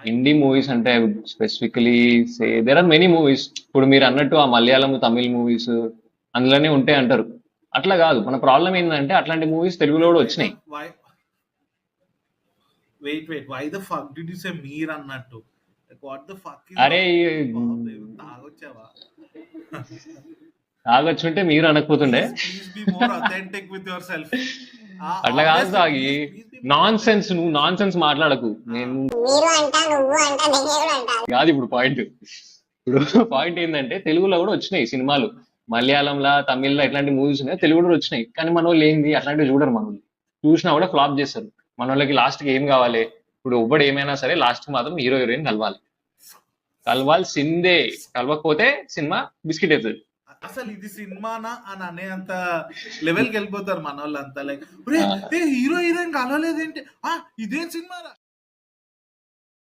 Hindi movies అంటే specifically say there are many movies. ఇప్పుడు మీరు అన్నట్టు ఆ మలయాళం తమిళ్ మూవీస్ అందులోనే ఉంటాయి అంటారు. అట్లా కాదు, మన ప్రాబ్లం ఏంటంటే అట్లాంటి మూవీస్ తెలుగులో Like కూడా why the వచ్చినాయి. why wait why the fuck did you say మీరు అన్నట్టు? Like what the fuck is అరే wrong with you బాబు? తాగొచ్చావా? తాగొచ్చుంటే మీరు అనకపోతుండే. Please be more authentic with yourself. అట్లా కాదు Obviously, సాగి, please be more non authentic sense, with నువ్వు non yourself. Sense మాట్లాడకు. నేను మీరు అంటా నువ్వు అంటా నేను కూడా అంటా. కాదు ఇప్పుడు పాయింట్. ఇప్పుడు పాయింట్ ఏంటంటే తెలుగులో కూడా వచ్చినాయి సినిమాలు, మలయాళంలో తమిళ్లో ఇట్లాంటి మూవీస్ ఉన్నాయి, తెలుగులో కూడా వచ్చినాయి. కానీ మన వాళ్ళు ఏంది అట్లాంటివి చూడరు, మన వాళ్ళు చూసినా కూడా ఫ్లాప్ చేస్తారు. మన వాళ్ళకి లాస్ట్ కి ఏం కావాలి, ఇప్పుడు ఒవ్వడు ఏమైనా సరే లాస్ట్ కి మాత్రం హీరో హీరోయిన్ కలవాలి, కలవాల్సిందే. కలవకపోతే సినిమా బిస్కెట్ అవుతుంది. అసలు ఇది సినిమానా అని అనేంత లెవెల్కి వెళ్ళిపోతారు మన వాళ్ళంతా. లైక్ హీరో హీరోయిన్ కలవలేదేంటి, ఇదేం సినిమారా?